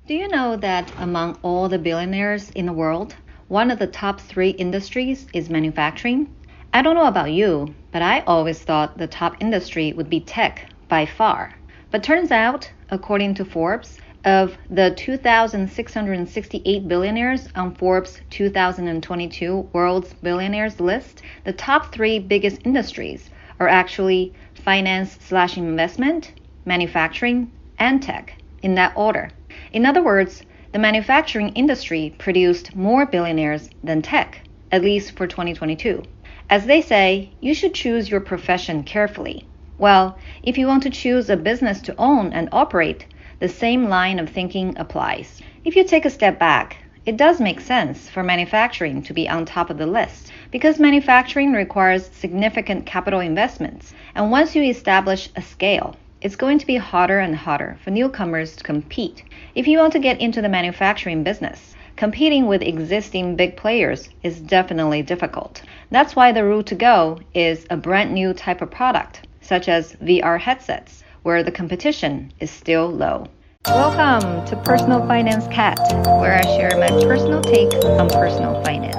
Do you know that among all the billionaires in the world, one of the top three industries is manufacturing? I don't know about you, but I always thought the top industry would be tech by far. But turns out, according to Forbes, of the 2,668 billionaires on Forbes 2022 World's Billionaires list, the top three biggest industries are actually finance/investment, manufacturing, and tech, in that order. In other words, the manufacturing industry produced more billionaires than tech, at least for 2022. As they say, you should choose your profession carefully. Well, if you want to choose a business to own and operate, the same line of thinking applies. If you take a step back, it does make sense for manufacturing to be on top of the list because manufacturing requires significant capital investments, and once you establish a scale, it's going to be harder and harder for newcomers to compete. If you want to get into the manufacturing business, competing with existing big players is definitely difficult. That's why the route to go is a brand new type of product, such as VR headsets, where the competition is still low. Welcome to Personal Finance Cat, where I share my personal take on personal finance.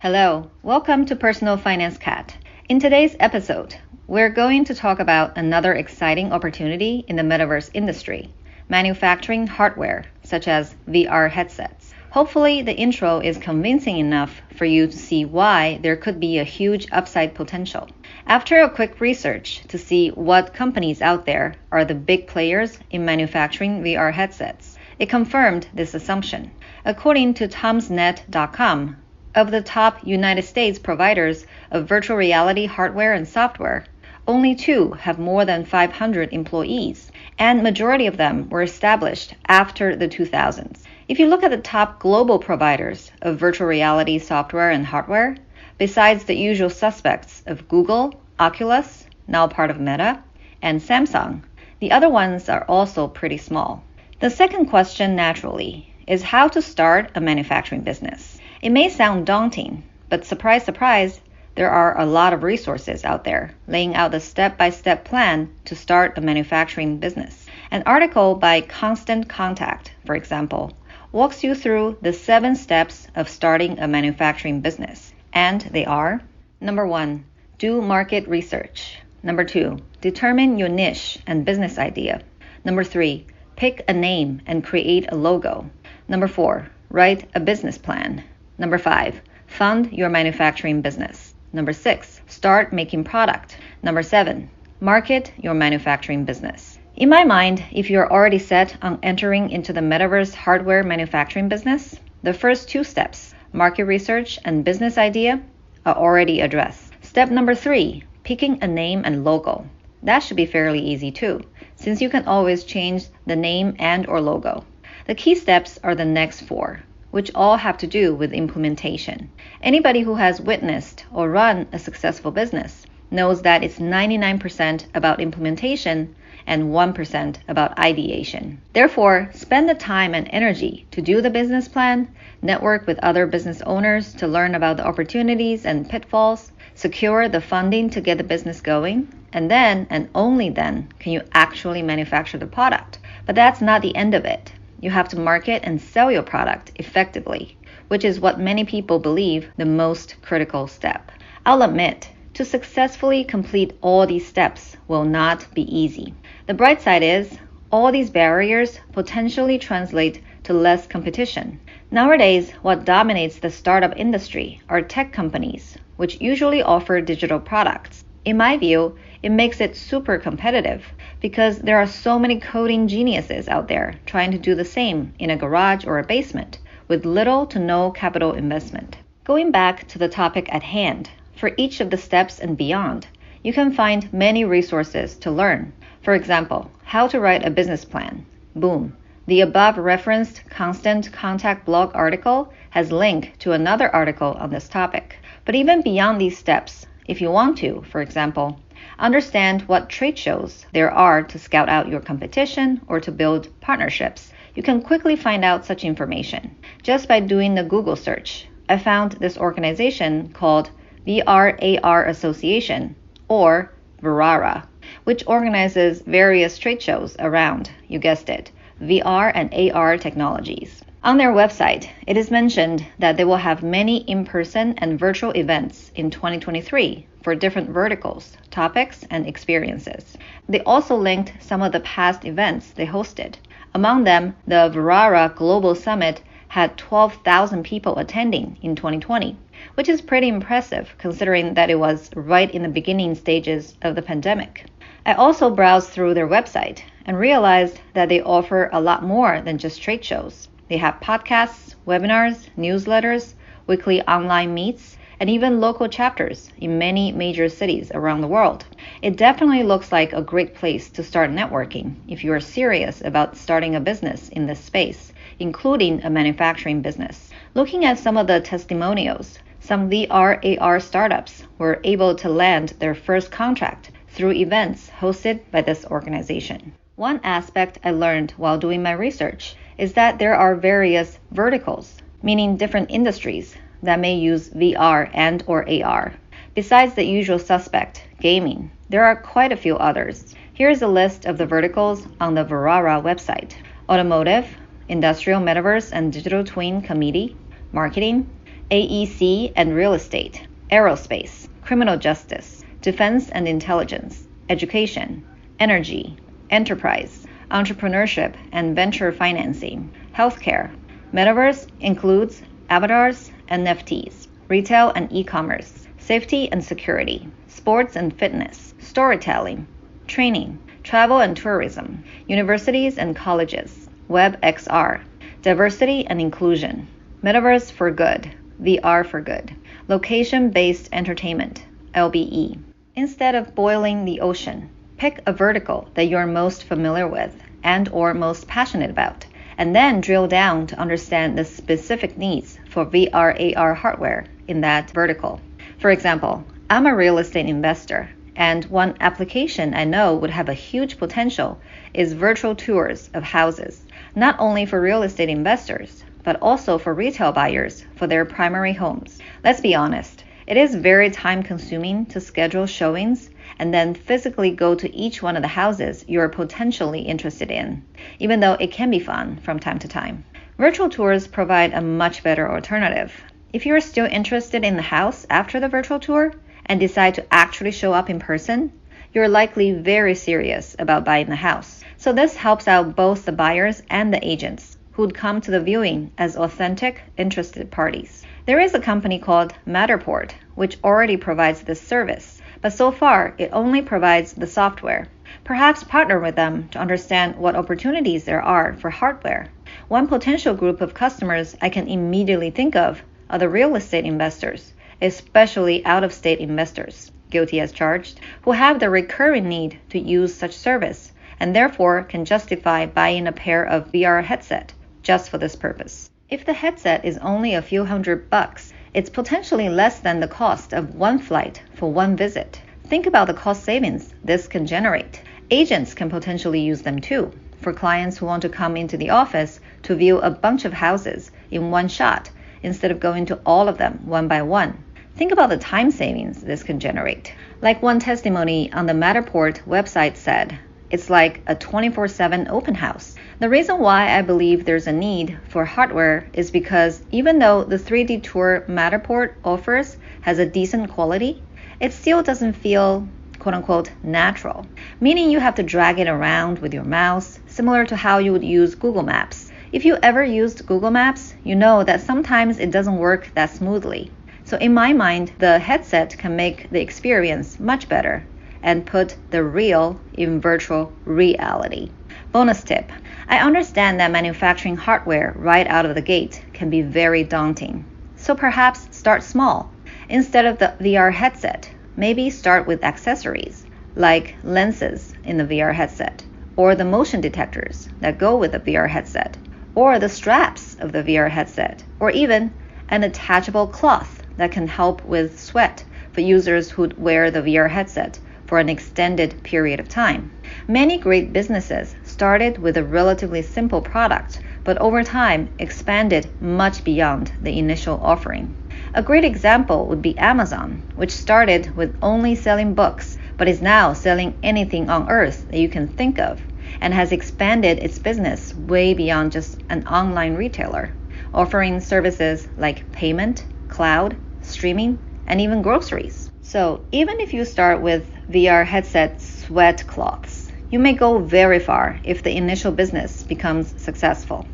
Hello, welcome to Personal Finance Cat. In today's episode, we're going to talk about another exciting opportunity in the Metaverse industry, manufacturing hardware, such as VR headsets. Hopefully, the intro is convincing enough for you to see why there could be a huge upside potential. After a quick research to see what companies out there are the big players in manufacturing VR headsets, it confirmed this assumption. According to tomsnet.com, of the top United States providers of virtual reality hardware and software, only 2 have more than 500 employees, and majority of them were established after the 2000s. If you look at the top global providers of virtual reality software and hardware, besides the usual suspects of Google, Oculus, now part of Meta, and Samsung, the other ones are also pretty small. The second question, naturally, is how to start a manufacturing business. It may sound daunting, but surprise, surprise, there are a lot of resources out there laying out the step-by-step plan to start a manufacturing business. An article by Constant Contact, for example, walks you through the 7 steps of starting a manufacturing business. And they are: number 1, do market research. Number 2, determine your niche and business idea. Number 3, pick a name and create a logo. Number 4, write a business plan. Number 5, fund your manufacturing business. Number 6, start making product. Number 7, market your manufacturing business. In my mind, if you're already set on entering into the Metaverse hardware manufacturing business, the first 2 steps, market research and business idea, are already addressed. Step number 3, picking a name and logo. That should be fairly easy too, since you can always change the name and or logo. The key steps are the next 4, which all have to do with implementation. Anybody who has witnessed or run a successful business knows that it's 99% about implementation and 1% about ideation. Therefore, spend the time and energy to do the business plan, network with other business owners to learn about the opportunities and pitfalls, secure the funding to get the business going, and then, and only then, can you actually manufacture the product. But that's not the end of it. You have to market and sell your product effectively, which is what many people believe the most critical step. I'll admit, to successfully complete all these steps will not be easy. The bright side is, all these barriers potentially translate to less competition. Nowadays, what dominates the startup industry are tech companies, which usually offer digital products. In my view, it makes it super competitive because there are so many coding geniuses out there trying to do the same in a garage or a basement with little to no capital investment. Going back to the topic at hand, for each of the steps and beyond, you can find many resources to learn. For example, how to write a business plan. Boom. The above referenced Constant Contact blog article has linked to another article on this topic. But even beyond these steps, if you want to, for example, understand what trade shows there are to scout out your competition or to build partnerships, you can quickly find out such information. Just by doing the Google search, I found this organization called VRAR Association, or VRARA. which organizes various trade shows around, you guessed it, VR and AR technologies. On their website, it is mentioned that they will have many in-person and virtual events in 2023 for different verticals, topics, and experiences. They also linked some of the past events they hosted. Among them, the Verara Global Summit had 12,000 people attending in 2020, which is pretty impressive considering that it was right in the beginning stages of the pandemic. I also browsed through their website and realized that they offer a lot more than just trade shows. They have podcasts, webinars, newsletters, weekly online meets, and even local chapters in many major cities around the world. It definitely looks like a great place to start networking if you are serious about starting a business in this space, including a manufacturing business. Looking at some of the testimonials, some VR AR startups were able to land their first contract through events hosted by this organization. One aspect I learned while doing my research is that there are various verticals, meaning different industries, that may use VR and/or AR. Besides the usual suspect, gaming, there are quite a few others. Here's a list of the verticals on the Verara website: automotive, industrial metaverse and digital twin committee, marketing, AEC and real estate, aerospace, criminal justice, defense and intelligence, education, energy, enterprise, entrepreneurship and venture financing, healthcare. Metaverse includes avatars, NFTs, retail and e-commerce, safety and security, sports and fitness, storytelling, training, travel and tourism, universities and colleges, web XR, diversity and inclusion, Metaverse for good, VR for good, location-based entertainment, LBE. Instead of boiling the ocean, pick a vertical that you're most familiar with and/or most passionate about, and then drill down to understand the specific needs for VR AR hardware in that vertical. For example, I'm a real estate investor, and one application I know would have a huge potential is virtual tours of houses, not only for real estate investors, but also for retail buyers for their primary homes. Let's be honest, it is very time-consuming to schedule showings and then physically go to each one of the houses you're potentially interested in, even though it can be fun from time to time. Virtual tours provide a much better alternative. If you're still interested in the house after the virtual tour and decide to actually show up in person, you're likely very serious about buying the house. So this helps out both the buyers and the agents who'd come to the viewing as authentic, interested parties. There is a company called Matterport, which already provides this service, but so far it only provides the software. Perhaps partner with them to understand what opportunities there are for hardware. One potential group of customers I can immediately think of are the real estate investors, especially out-of-state investors, guilty as charged, who have the recurring need to use such service and therefore can justify buying a pair of VR headset just for this purpose. If the headset is only a few $100, it's potentially less than the cost of one flight for one visit. Think about the cost savings this can generate. Agents can potentially use them too, for clients who want to come into the office to view a bunch of houses in one shot instead of going to all of them one by one. Think about the time savings this can generate. Like one testimony on the Matterport website said, it's like a 24/7 open house. The reason why I believe there's a need for hardware is because even though the 3D tour Matterport offers has a decent quality, it still doesn't feel quote-unquote natural, meaning you have to drag it around with your mouse, similar to how you would use Google Maps. If you ever used Google Maps, you know that sometimes it doesn't work that smoothly. So in my mind, the headset can make the experience much better and put the real in virtual reality. Bonus tip, I understand that manufacturing hardware right out of the gate can be very daunting. So perhaps start small. Instead of the VR headset, maybe start with accessories like lenses in the VR headset, or the motion detectors that go with the VR headset, or the straps of the VR headset, or even an attachable cloth that can help with sweat for users who'd wear the VR headset for an extended period of time. Many great businesses started with a relatively simple product, but over time expanded much beyond the initial offering. A great example would be Amazon, which started with only selling books, but is now selling anything on earth that you can think of, and has expanded its business way beyond just an online retailer, offering services like payment, cloud, streaming, and even groceries. So even if you start with VR headset sweat cloths, you may go very far if the initial business becomes successful.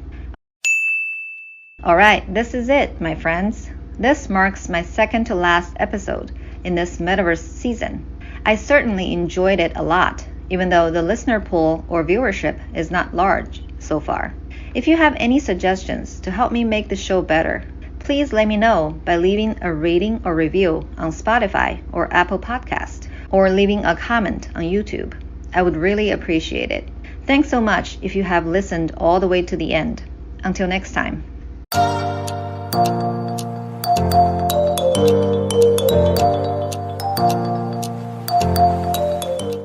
Alright, this is it, my friends. This marks my second to last episode in this Metaverse season. I certainly enjoyed it a lot, even though the listener pool or viewership is not large so far. If you have any suggestions to help me make the show better, please let me know by leaving a rating or review on Spotify or Apple Podcast, or leaving a comment on YouTube. I would really appreciate it. Thanks so much if you have listened all the way to the end. Until next time.